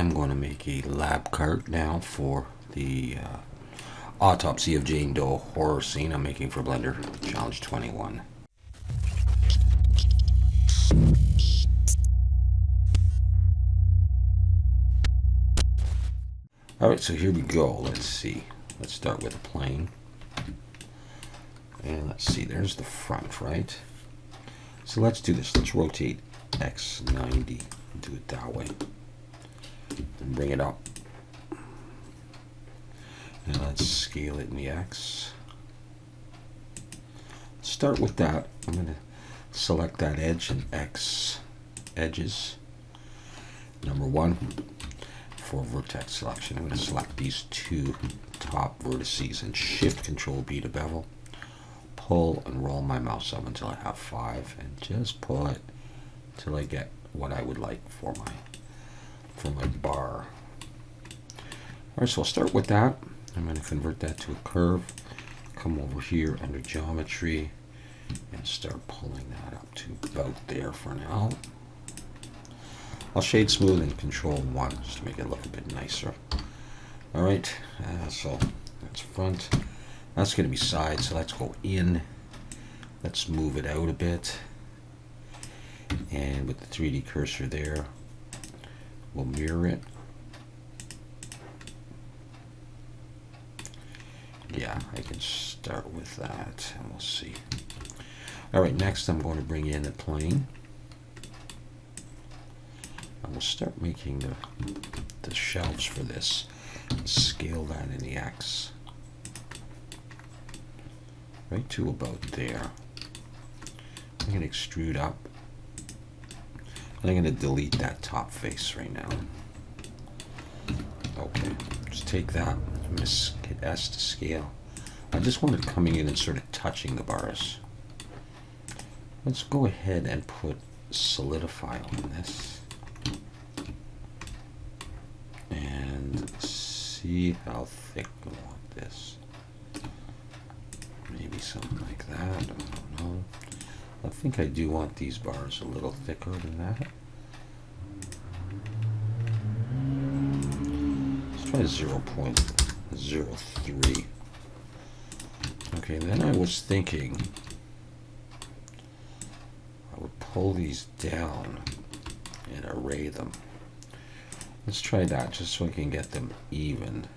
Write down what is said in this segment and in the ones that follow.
I'm going to make a lab cart now for the autopsy of Jane Doe horror scene I'm making for Blender Challenge 21. Alright, so here we go. Let's see. Let's start with a plane. And let's see, there's the front, right? So let's do this. Let's rotate X 90. Do it that way. And bring it up. And let's scale it in the X. Start with that. I'm going to select that edge and X edges. Number 1. For vertex selection, I'm going to select these two top vertices and Shift Control B to bevel. Pull and roll my mouse up until I have 5, and just pull it till I get what I would like for my bar. Alright, so I'll start with that. I'm going to convert that to a curve. Come over here under geometry and start pulling that up to about there for now. I'll shade smooth and control 1 just to make it look a bit nicer. Alright, so that's front. That's going to be side, so let's go in. Let's move it out a bit. And with the 3D cursor there, we'll mirror it. Yeah, I can start with that and we'll see. Alright, next I'm going to bring in the plane. And we'll start making the shelves for this. Scale that in the X. Right to about there. I'm going to extrude up. And I'm going to delete that top face right now. Okay, just take that. I'm going to hit S to scale. I just want it coming in and sort of touching the bars. Let's go ahead and put solidify on this. And see how thick we want this. Maybe something like that. I don't know. I think I do want these bars a little thicker than that. Let's try 0.03. Okay, then I was thinking I would pull these down and array them. Let's try that just so I can get them even.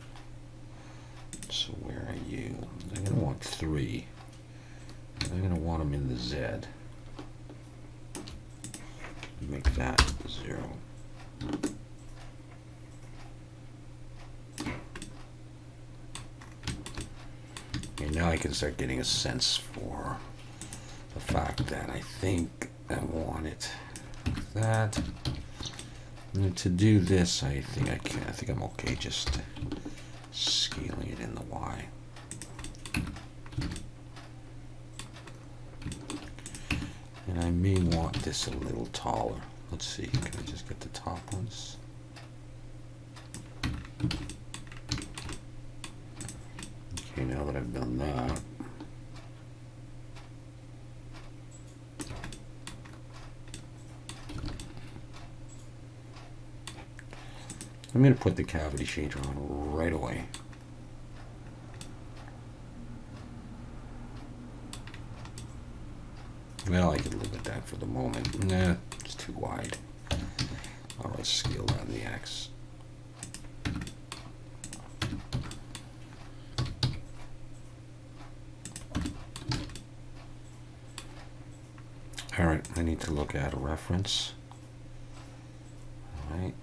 So where are you? I'm going to want 3. I'm going to want them in the Z. Make that 0. Okay, now I can start getting a sense for the fact that I think I want it like that. And to do this, I think I can. I think I'm okay just scaling it in the Y. And I may want this a little taller. Let's see, can I just get the top ones? Okay, now that I've done that, I'm going to put the cavity shader on right away. Well, I can live with that for the moment. Nah, it's too wide. Alright, scale that in the X. Alright, I need to look at a reference. Alright.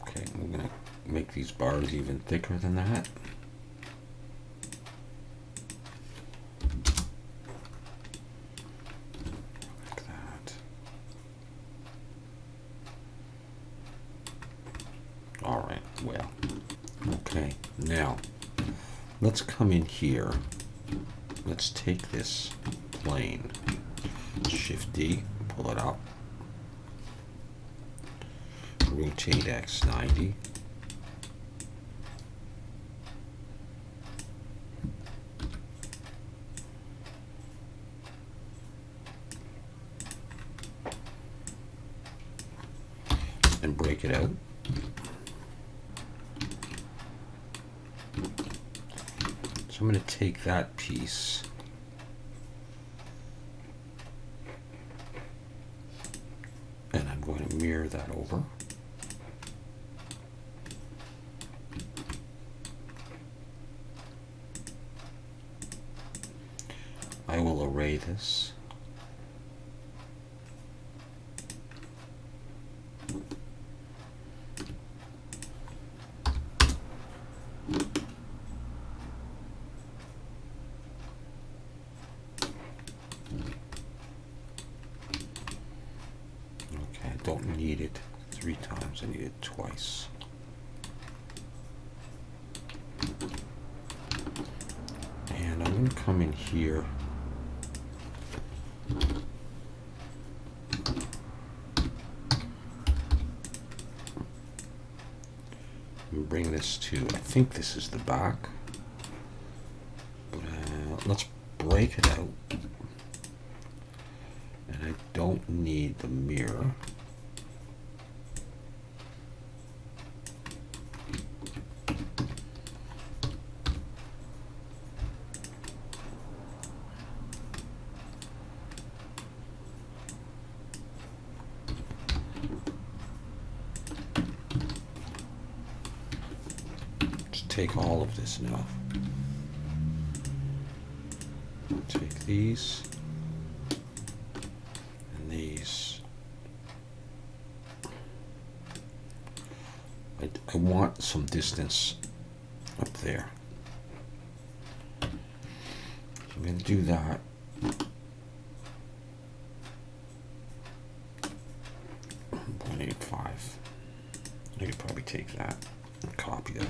Okay, I'm going to make these bars even thicker than that. Like that. Alright, well. Okay, now let's come in here. Let's take this plane. Shift D, pull it up. Rotate X 90. and break it out. So I'm going to take that piece and I'm going to mirror that over. I will array this. I don't need it 3 times, I need it twice. And I'm going to come in here and bring this to, I think this is the back. Let's break it out. And I don't need the mirror. Take all of this now. Take these and these. I want some distance up there. So I'm going to do that. 1.85. I could probably take that and copy that.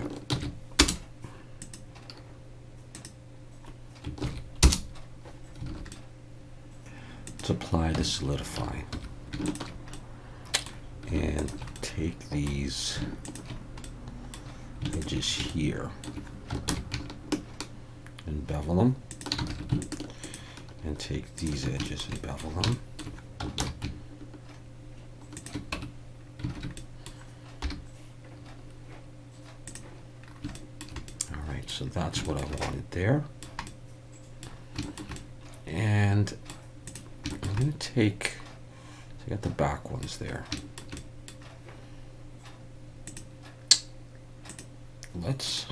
Let's apply the solidify and take these edges here and bevel them, and take these edges and bevel them. Alright, so that's what I wanted there. And I'm going to take, so I got the back ones there. Let's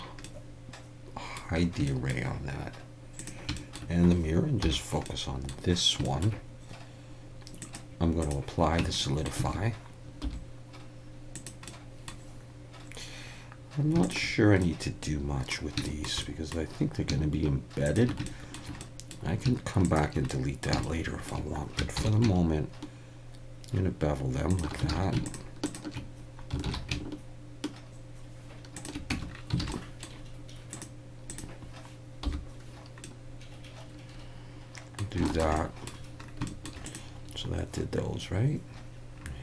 hide the array on that and the mirror and just focus on this one. I'm going to apply the solidify. I'm not sure I need to do much with these because I think they're going to be embedded. I can come back and delete that later if I want, but for the moment, I'm going to bevel them like that. Do that. So that did those, right?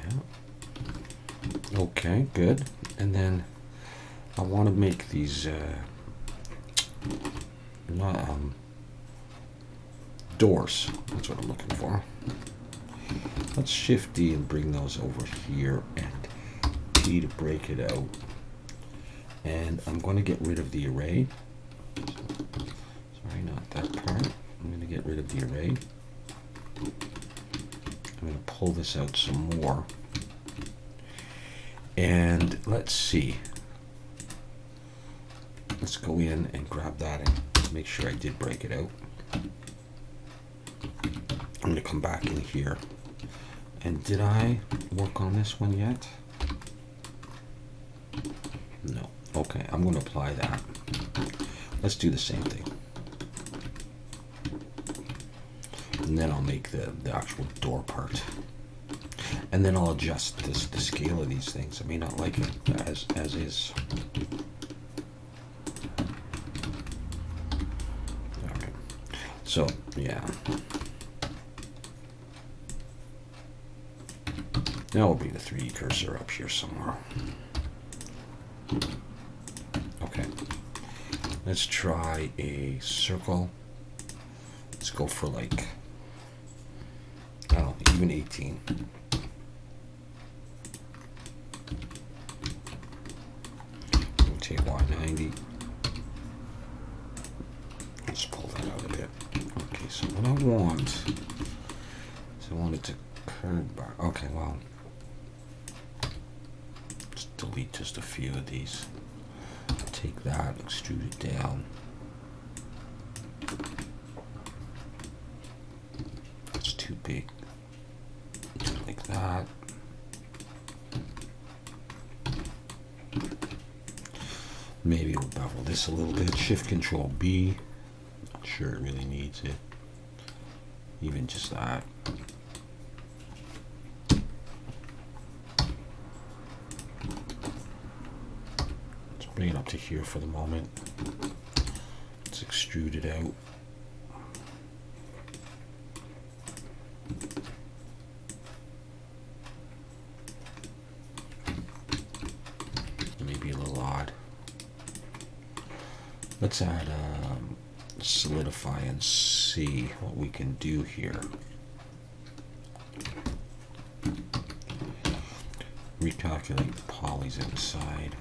Yeah. Okay, good. And then I want to make these doors. That's what I'm looking for. Let's shift D and bring those over here, and T to break it out. And I'm going to get rid of the array. Sorry, not that part. I'm going to get rid of the array. I'm going to pull this out some more. And let's see. Let's go in and grab that and make sure I did break it out. I'm going to come back in here. And did I work on this one yet? No. Okay, I'm going to apply that. Let's do the same thing. And then I'll make the actual door part. And then I'll adjust the scale of these things. I may not like it as is. Okay. So, yeah. Now we'll bring the 3D cursor up here somewhere. Okay. Let's try a circle. Let's go for like, I don't know, even 18. it to curve bar. Okay, well, let's delete just a few of these. Take that, extrude it down. It's too big. Just like that. Maybe we'll bevel this a little bit. Shift Control B. Not sure it really needs it. Even just that. Let's bring it up to here for the moment. Let's extrude it out. Maybe a little odd. Let's add solidify and see what we can do here. Recalculate the polys outside.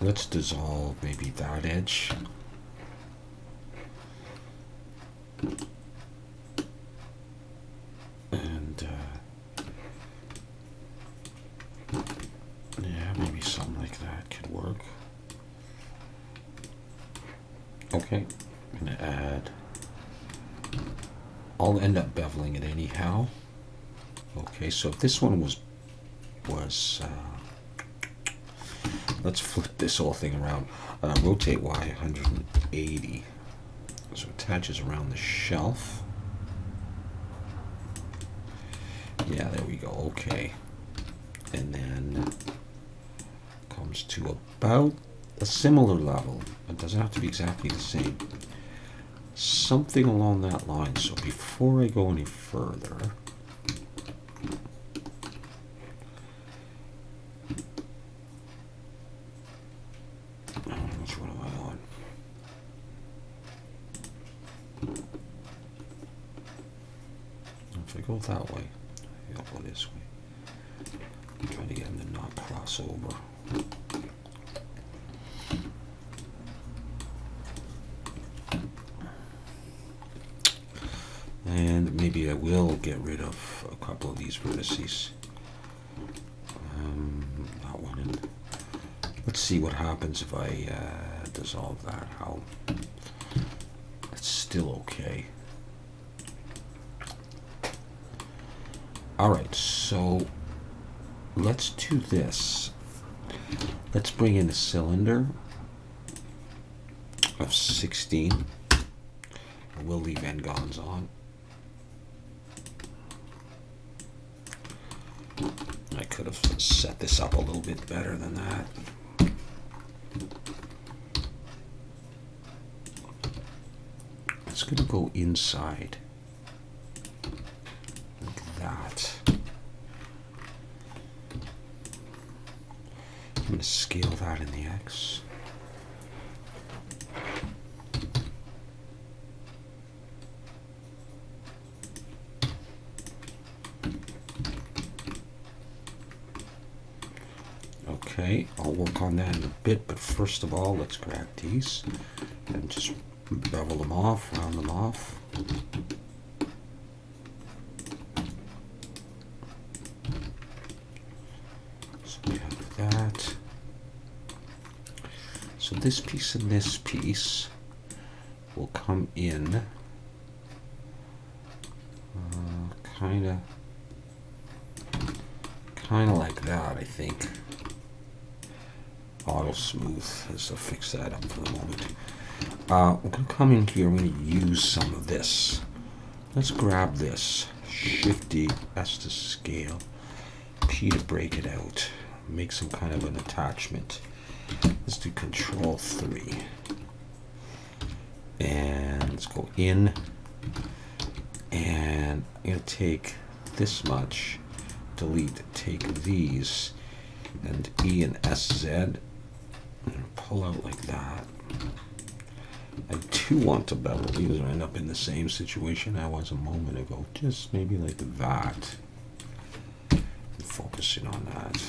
Let's dissolve maybe that edge. And yeah, maybe something like that could work. Okay, I'm gonna add, I'll end up beveling it anyhow. Okay, so if this one was let's flip this whole thing around. Rotate Y 180. So it attaches around the shelf. Yeah, there we go. Okay. And then comes to about a similar level. It doesn't have to be exactly the same. Something along that line. So before I go any further, which one am I on? If I go that way, I'll go this way. I'm trying to get them to not cross over. And maybe I will get rid of a couple of these vertices. That one. And let's see what happens if I dissolve that. How it's still okay. All right, so let's do this. Let's bring in a cylinder of 16. We'll leave N-gons on. I could have set this up a little bit better than that. It's going to go inside like that. I'm going to scale that in the X. Okay, I'll work on that in a bit, but first of all, let's grab these and just bevel them off, round them off. So we have that. So this piece and this piece will come in kind of like that, I think. Auto smooth. Let's fix that up for the moment. We're going to come in here. I'm going to use some of this. Let's grab this. Shift D, S to scale. P to break it out. Make some kind of an attachment. Let's do Control 3. And let's go in. And I'm going to take this much. Delete. Take these. And E and SZ. And pull out like that. I do want to bevel these or end up in the same situation I was a moment ago. Just maybe like that. Focusing on that.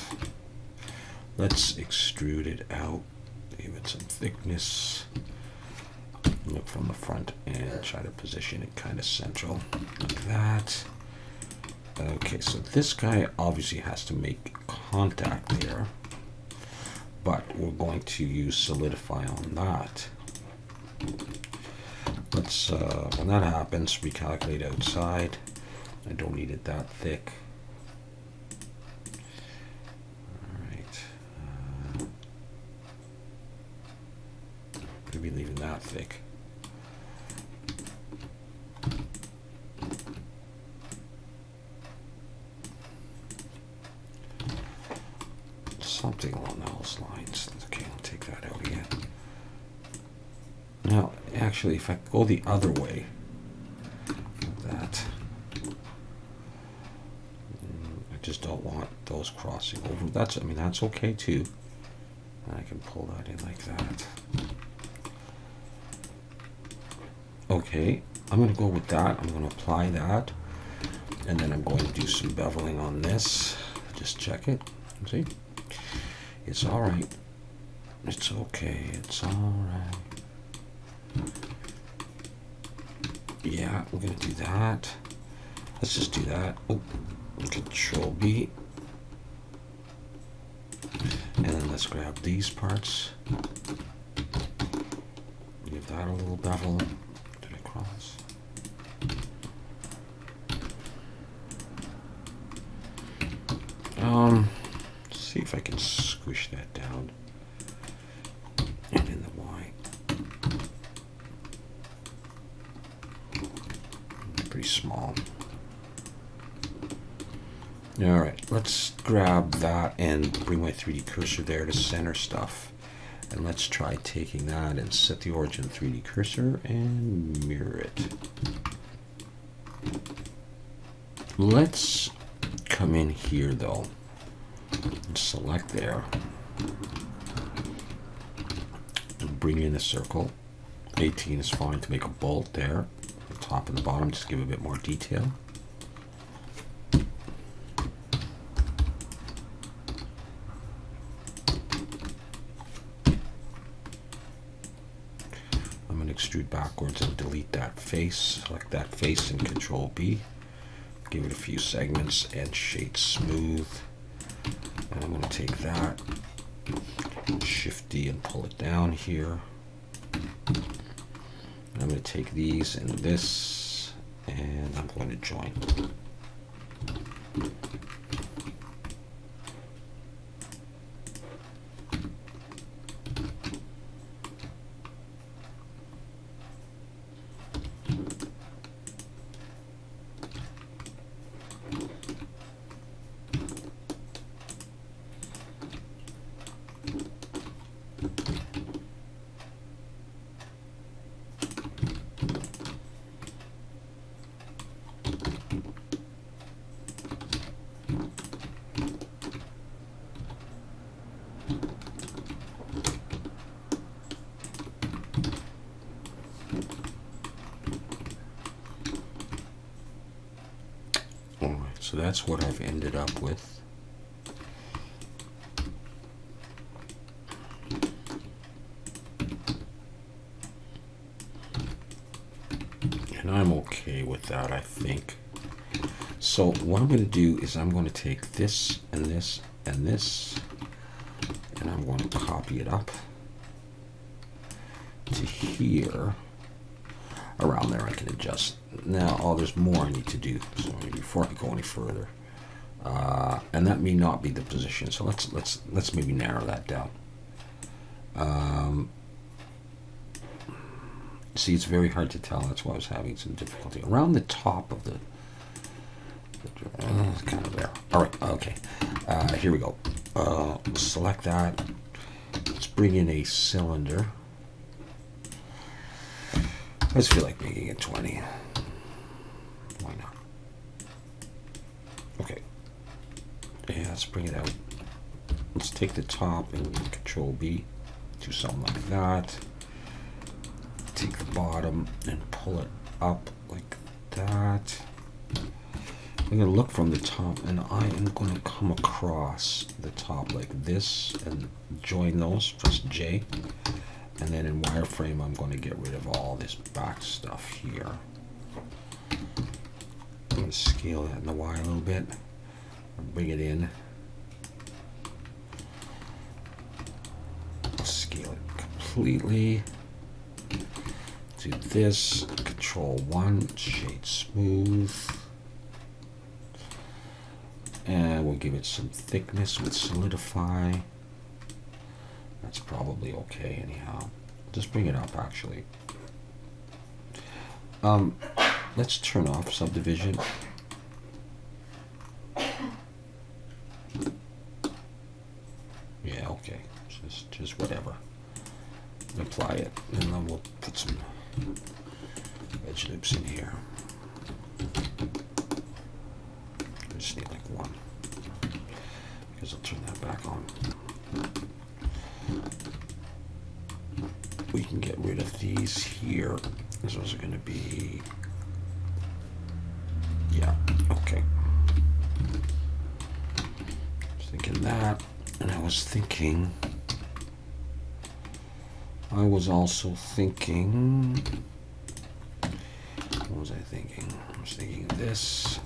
Let's extrude it out. give it some thickness. Look from the front and try to position it kind of central, like that. Okay, so this guy obviously has to make contact there, but we're going to use solidify on that. Let's, when that happens, recalculate outside. I don't need it that thick. Alright. Could be leaving that thick. Something along those lines. Okay, I'll take that out again. Now, actually, if I go the other way, that, I just don't want those crossing over. That's, I mean, that's okay too. And I can pull that in like that. Okay, I'm going to go with that. I'm going to apply that, and then I'm going to do some beveling on this. Just check it. See? It's all right. It's okay. It's all right. Yeah, we're gonna do that. Let's just do that. Oh, Control B. And then let's grab these parts. Give that a little bevel. Did I cross? See if I can squish that down and in the Y. Pretty small. All right, let's grab that and bring my 3D cursor there to center stuff. And let's try taking that and set the origin 3D cursor and mirror it. Let's come in here though. Select there and bring in a circle. 18 is fine to make a bolt there. The top and the bottom, just give a bit more detail. I'm going to extrude backwards and delete that face. Select that face and Control B. Give it a few segments and shade smooth. And I'm going to take that, Shift D and pull it down here. And I'm going to take these and this, and I'm going to join. So that's what I've ended up with. And I'm okay with that, I think. So what I'm going to do is I'm going to take this and this and this, and I'm going to copy it up to here. Around there I can adjust. Now, oh, there's more I need to do. So before I go any further, and that may not be the position. So let's maybe narrow that down. See, it's very hard to tell. That's why I was having some difficulty around the top of the it's kind of there. All right. Okay. Here we go. Select that. Let's bring in a cylinder. I just feel like making it 20. Why not? Okay. Yeah, let's bring it out. Let's take the top and Control B. Do something like that. Take the bottom and pull it up like that. I'm going to look from the top, and I am going to come across the top like this and join those. Press J. And then in wireframe, I'm going to get rid of all this back stuff here. I'm going to scale that in the Y a little bit. Bring it in. I'll scale it completely. Do this. Control 1. Shade smooth. And we'll give it some thickness with solidify. That's probably okay anyhow. Just bring it up actually. Let's turn off subdivision. Yeah, okay. Just whatever. Apply it. And then we'll put some edge loops in here. I just need like one. Because I'll turn that back on. We can get rid of these here. Those are going to be, yeah, okay. I was thinking that, and I was also thinking, what was I thinking? I was thinking of this.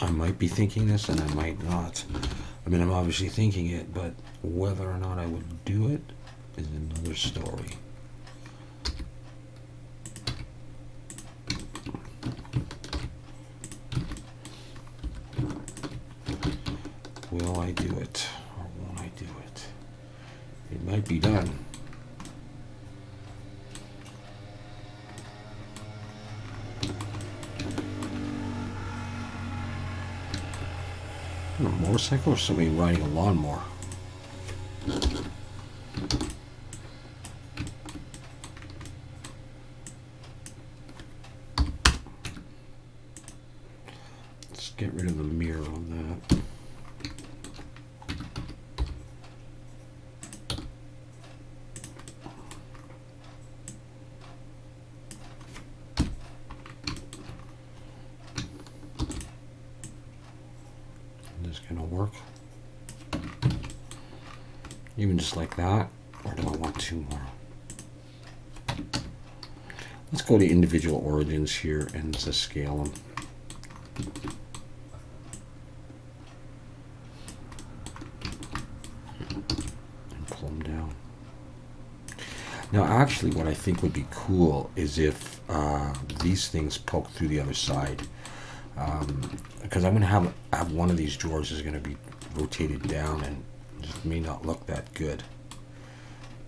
I might be thinking this and I might not. I mean, I'm obviously thinking it, but whether or not I would do it is another story. Will I do it or won't I do it? It might be done. A motorcycle or somebody riding a lawnmower? Let's get rid of the mirror on that. Even just like that, or do I want two more? Let's go to individual origins here and just scale them. And pull them down. Now actually what I think would be cool is if these things poke through the other side. Because I'm going to have one of these drawers is going to be rotated down and just may not look that good.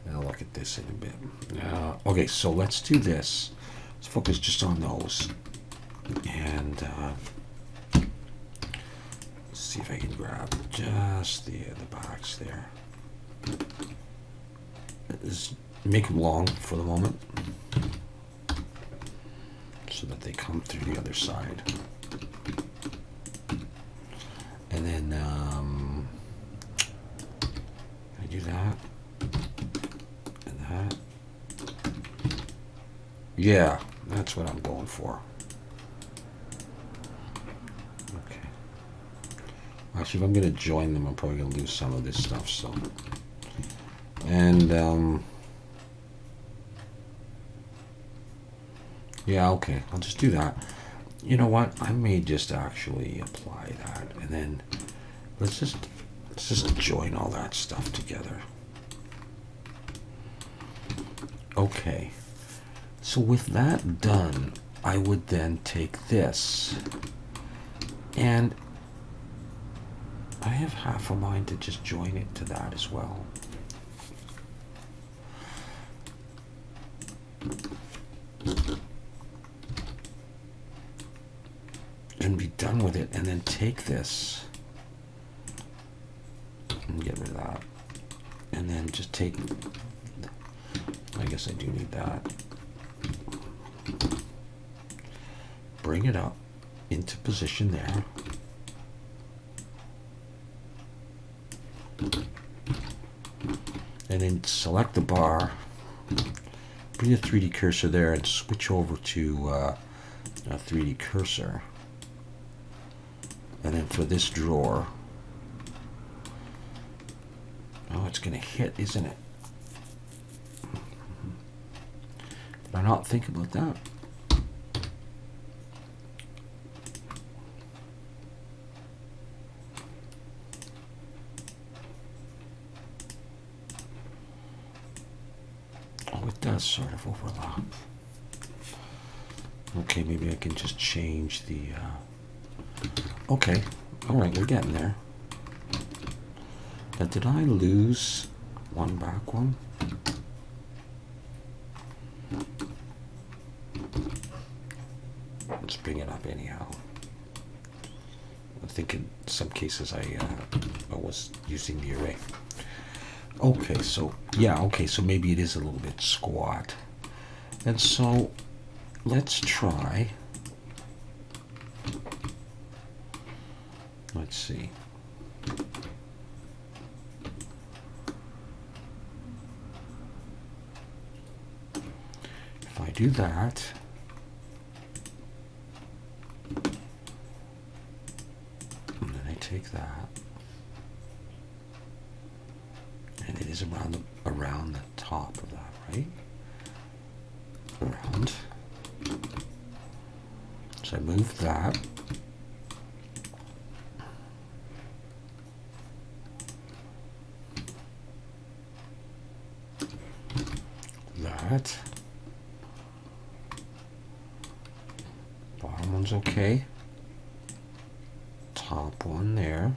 And I'll look at this in a bit. Okay, so let's do this. Let's focus just on those. And let's see if I can grab just the backs there. Just make them long for the moment so that they come through the other side. And then I do that and that. Yeah, that's what I'm going for. Okay. Actually, if I'm going to join them, I'm probably going to lose some of this stuff. So, and yeah, okay, I'll just do that. You know what? I may just actually apply that, and then let's just join all that stuff together. Okay. So with that done, I would then take this, and I have half a mind to just join it to that as well. And be done with it, and then take this and get rid of that, and then just take, I guess I do need that, bring it up into position there, and then select the bar, bring the 3D cursor there, and switch over to a 3D cursor. And then for this drawer, oh, it's going to hit, isn't it? Did I not think about that? Oh, it does sort of overlap. Okay, maybe I can just change the... Okay, alright, we're getting there. Now, did I lose one back one? Let's bring it up anyhow. I think in some cases I was using the array. Okay, so, yeah, okay, so maybe it is a little bit squat. And so, let's try... Let's see. If I do that, and then I take that, and it is around the top of that, right? Around. So I move that. That. Bottom one's okay. Top one there.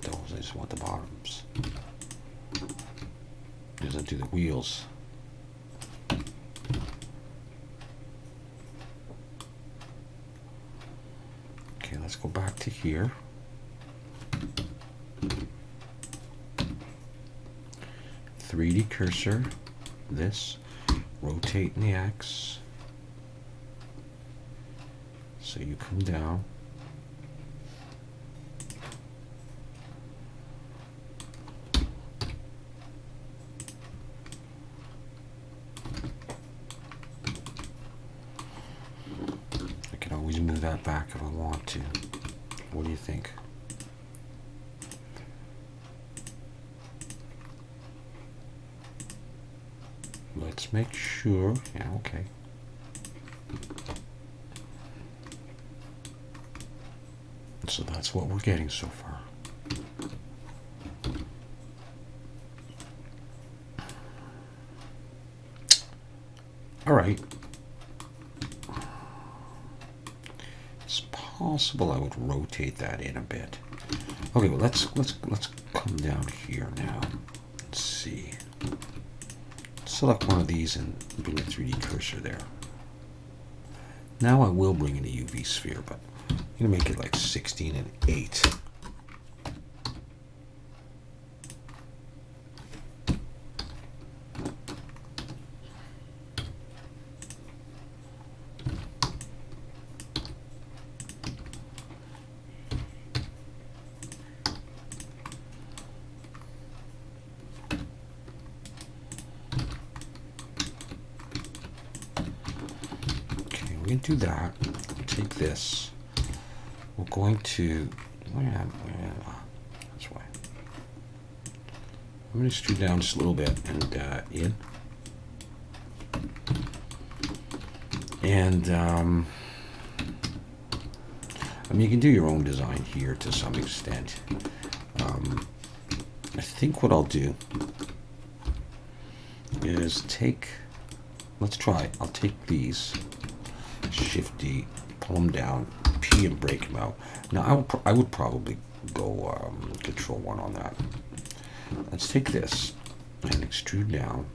Those, I just want the bottoms. Doesn't do the wheels. Okay, let's go back to here. .3D cursor, this, rotate in the X, so you come down, I can always move that back if I want to. What do you think? Let's make sure, yeah, okay. So that's what we're getting so far. All right. It's possible I would rotate that in a bit. Okay, well let's come down here now. Let's see. Select one of these and bring the 3D cursor there. Now I will bring in a UV sphere, but I'm going to make it like 16 and 8. We're going to do that. Take this. We're going to... That's why. I'm going to extrude down just a little bit and in. And, I mean, you can do your own design here to some extent. I think what I'll do is take... Let's try. I'll take these. Shift D, pull them down, P, and break them out. Now I would probably go Control 1 on that. Let's take this and extrude down.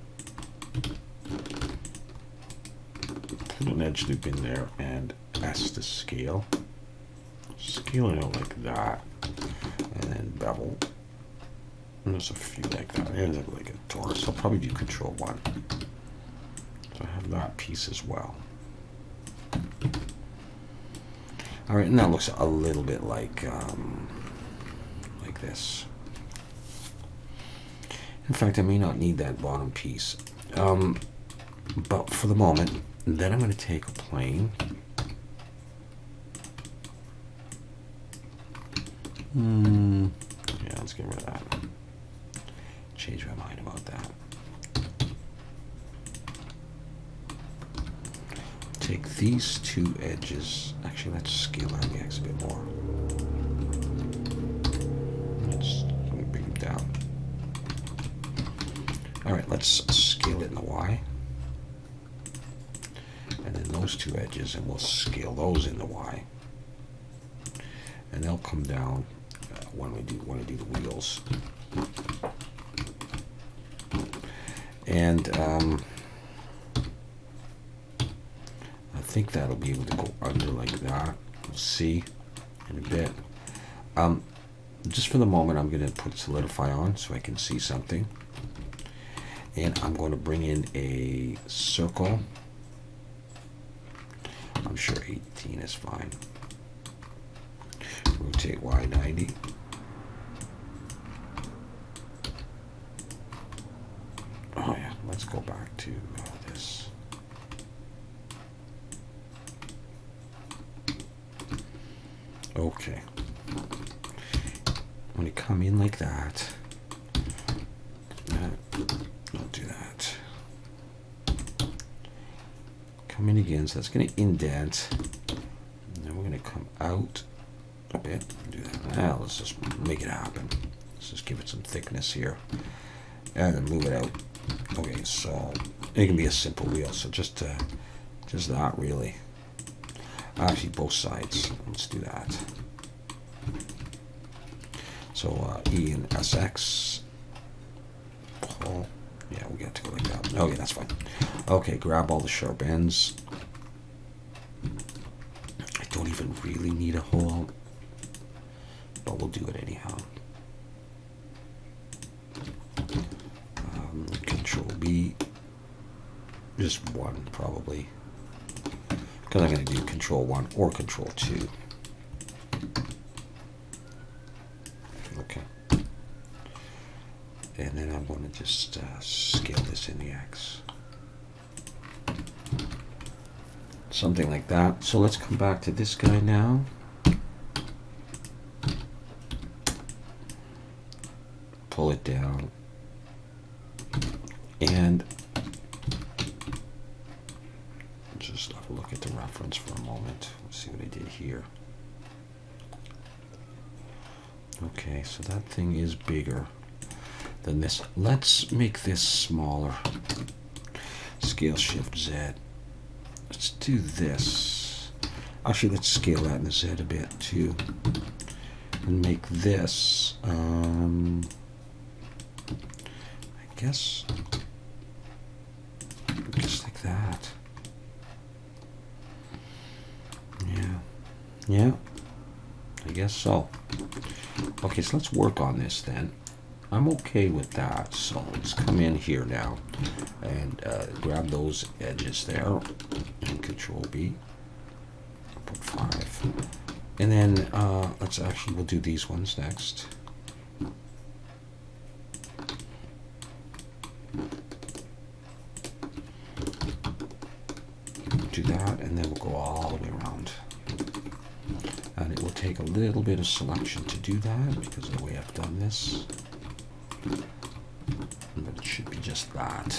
Put an edge loop in there and S to scale. Scale it out like that, and then bevel. And there's a few like that. It ends up like a torus. I'll probably do Control 1. So I have that piece as well. All right, and that looks a little bit like this. In fact, I may not need that bottom piece. But for the moment, then I'm going to take a plane. Yeah, let's get rid of that. Change my mind about that. Take these two edges. Actually, let's scale out the X a bit more. Let's bring them down. All right, let's scale it in the Y. And then those two edges, and we'll scale those in the Y. And they'll come down when we do the wheels. And I think that'll be able to go under like that. We'll see in a bit. Just for the moment, I'm going to put solidify on so I can see something. And I'm going to bring in a circle. I'm sure 18 is fine. Rotate Y 90. Oh yeah, let's go back to this. Okay. When you come in like that, don't do that. Come in again, so that's going to indent. And then we're going to come out a bit and do that. Now let's just make it happen. Let's just give it some thickness here. And then move it out. Okay, so it can be a simple wheel. So just that really. Actually, both sides. Let's do that. So E and SX. Pull. Yeah, we got to go like that. Okay, that's fine. Okay, grab all the sharp ends. I don't even really need a hole, but we'll do it anyhow. Control B. Just one, probably. Because I'm going to do Control 1 or Control 2. Okay. And then I'm going to just scale this in the X. Something like that. So let's come back to this guy now. Pull it down. And just have a look at the reference for a moment. Let's see what I did here. Okay, so that thing is bigger than this. Let's make this smaller. Scale Shift Z. Let's do this. Actually, let's scale that in the Z a bit too. And make this, I guess, just like that. Yeah, I guess so. Okay, so let's work on this then. I'm okay with that, so let's come in here now and grab those edges there and Control B. Put 5. And then we'll do these ones next. Do that, and then we'll go all the way around. And it will take a little bit of selection to do that because of the way I've done this. But it should be just that.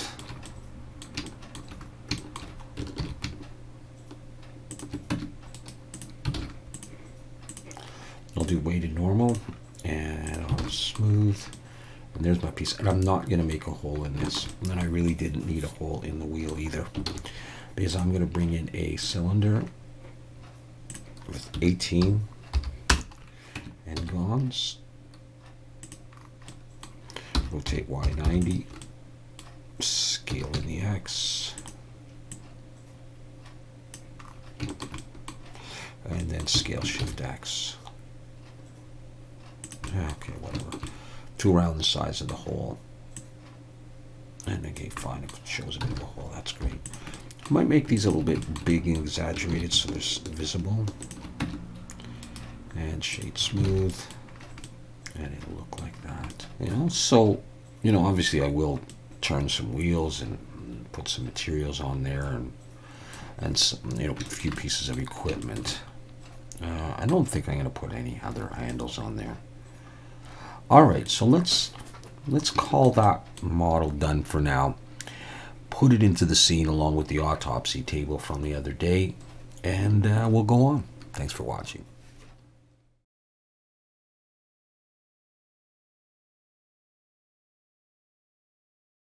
I'll do weighted normal and I'll smooth. And there's my piece. And I'm not going to make a hole in this. And then I really didn't need a hole in the wheel either, because I'm going to bring in a cylinder with 18 and gons. Rotate Y 90. Scale in the X. And then scale Shift X. Okay, whatever. To around the size of the hole. And again, fine, if it shows a bit of a hole, that's great. Might make these a little bit big and exaggerated so they're visible. red shade smooth, and it'll look like that. You know, so obviously I will turn some wheels and put some materials on there, and some, a few pieces of equipment. I don't think I'm going to put any other handles on there. All right, so let's call that model done for now. Put it into the scene along with the autopsy table from the other day, and we'll go on. Thanks for watching.